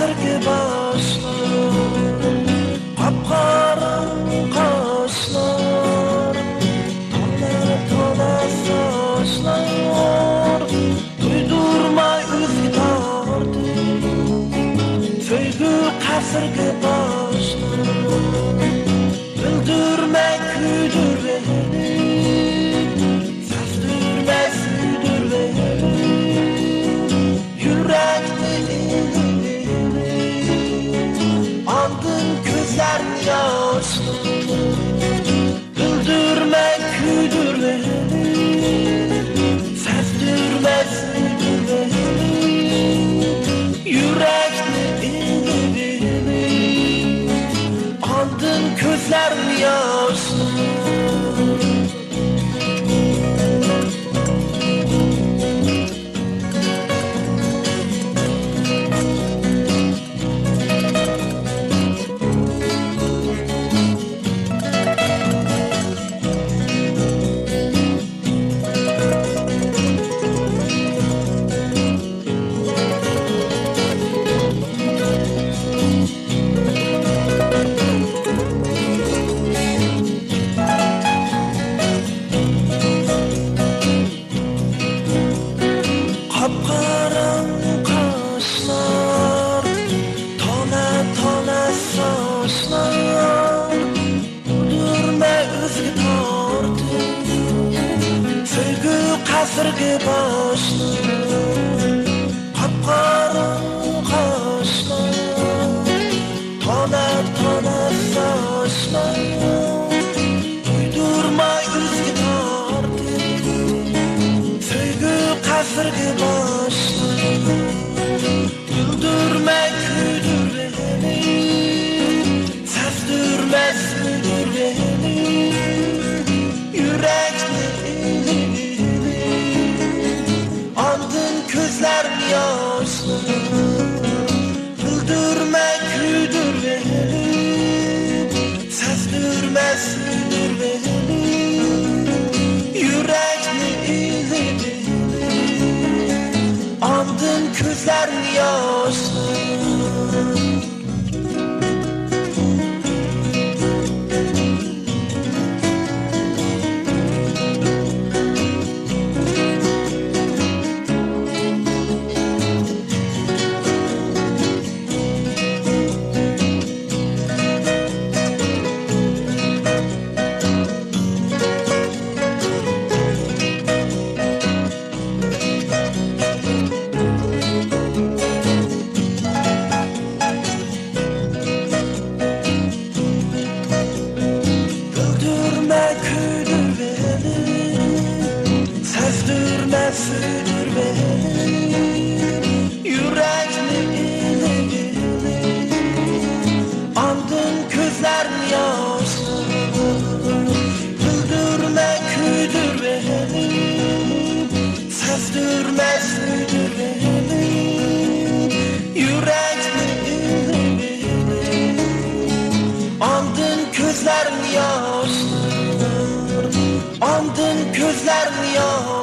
asırki başlar, kapkara kaşlar, tola tola saçlar, duydurmay özgü tardı, söygü kasırki başlar, güldürme küdür beni, sazdürme südür beni, yürekli andın gözlerin yaşlı, güldürme küdür beni, sazdürme südür beni, yürekli andın gözlerin yaşlı. Kapkaran kaşlar, tola tola saçlar, güldürme özgü tardı, söygü kasırgı başlar. Kapkaran kaşlar, tola tola saçlar, güldürme özgü tardı, söygü kasırgı başlar. Güldürme küdür beni, sazdürme südür beni, yürekli andın gözlerin yaşlı. Güldürme küdür beni, sazdürme südür beni, yürekli andın gözlerin yaşlı. Güldürme küdür beni, sazdürme südür beni, yürekli andın gözlerin yaşlı. Güldürme küdür beni, sazdürme südür beni, yürekli andın gözlerin yaşlı, andın gözlerin yaşlı.